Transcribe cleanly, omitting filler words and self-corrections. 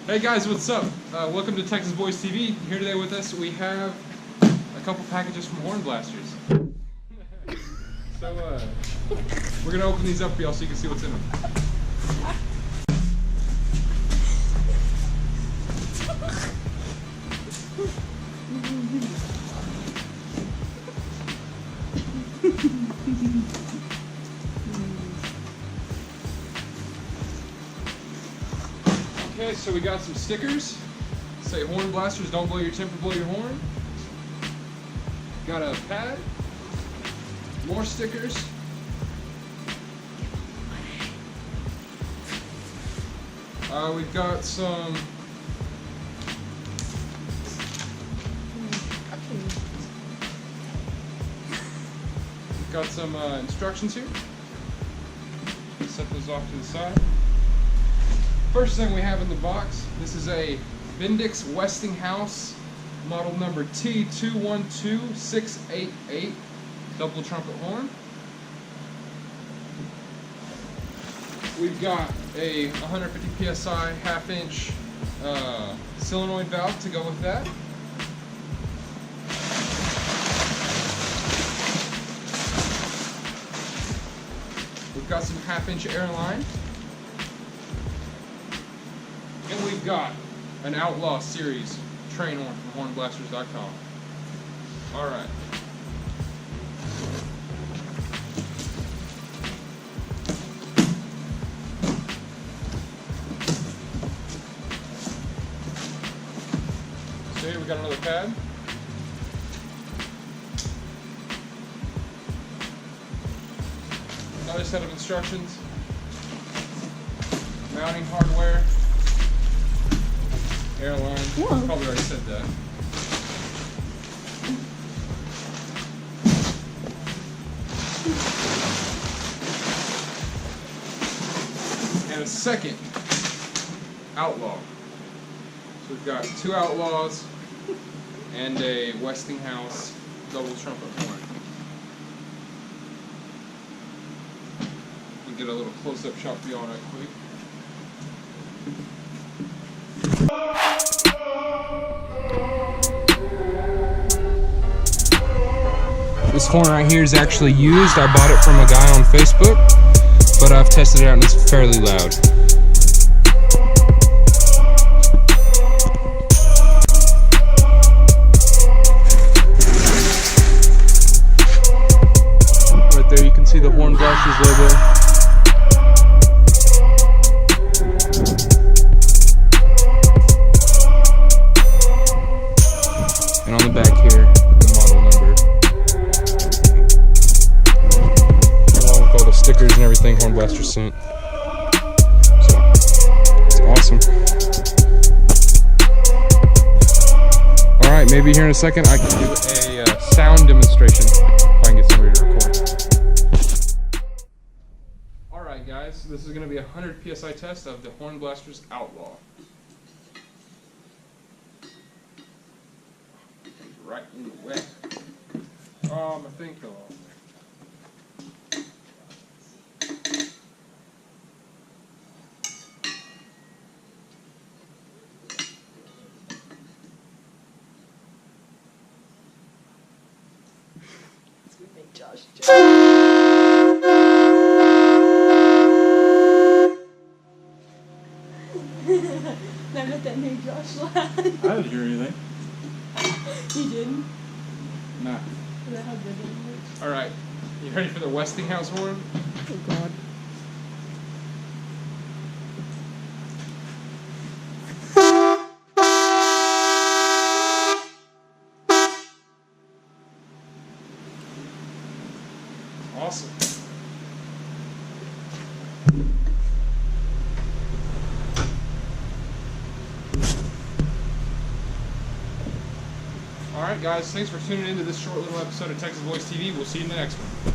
Hey guys, what's up? Welcome to Texas Boys TV. Here today with us, we have a couple packages from Hornblasters. So, we're gonna open these up for y'all so you can see what's in them. Okay, so we got some stickers. Say Hornblasters, don't blow your temper, blow your horn. Got a pad. More stickers. We've got some instructions here. Set those off to the side. First thing we have in the box, this is a Bendix Westinghouse model number T212688 double trumpet horn. We've got a 150 psi half-inch solenoid valve to go with that. We've got some half-inch air line. And we've got an Outlaw series train horn from Hornblasters.com. Alright. So here we got another pad. Another set of instructions. Mounting hardware. Airline. Yeah. Probably already said that. And a second Outlaw. So we've got two Outlaws and a Westinghouse double trumpet horn. We can get a little close-up shot for y'all right quick. This horn right here is actually used. I bought it from a guy on Facebook, but I've tested it out and it's fairly loud. Right there you can see the Hornblasters logo. And on the back here, the model number. Along with all the stickers and everything Hornblasters sent. So, it's awesome. Alright, maybe here in a second I can do a sound demonstration if I can get somebody to record. Alright guys, this is going to be a 100 psi test of the Hornblasters Outlaw. Right in the way. I think fell off. It's gonna make Josh I bet that made Josh laugh. I didn't hear anything. You didn't? Nah. Is that how good it was? Alright, you ready for the Westinghouse horn? Oh god. Awesome. Alright guys, thanks for tuning into this short little episode of Texas Boys TV. We'll see you in the next one.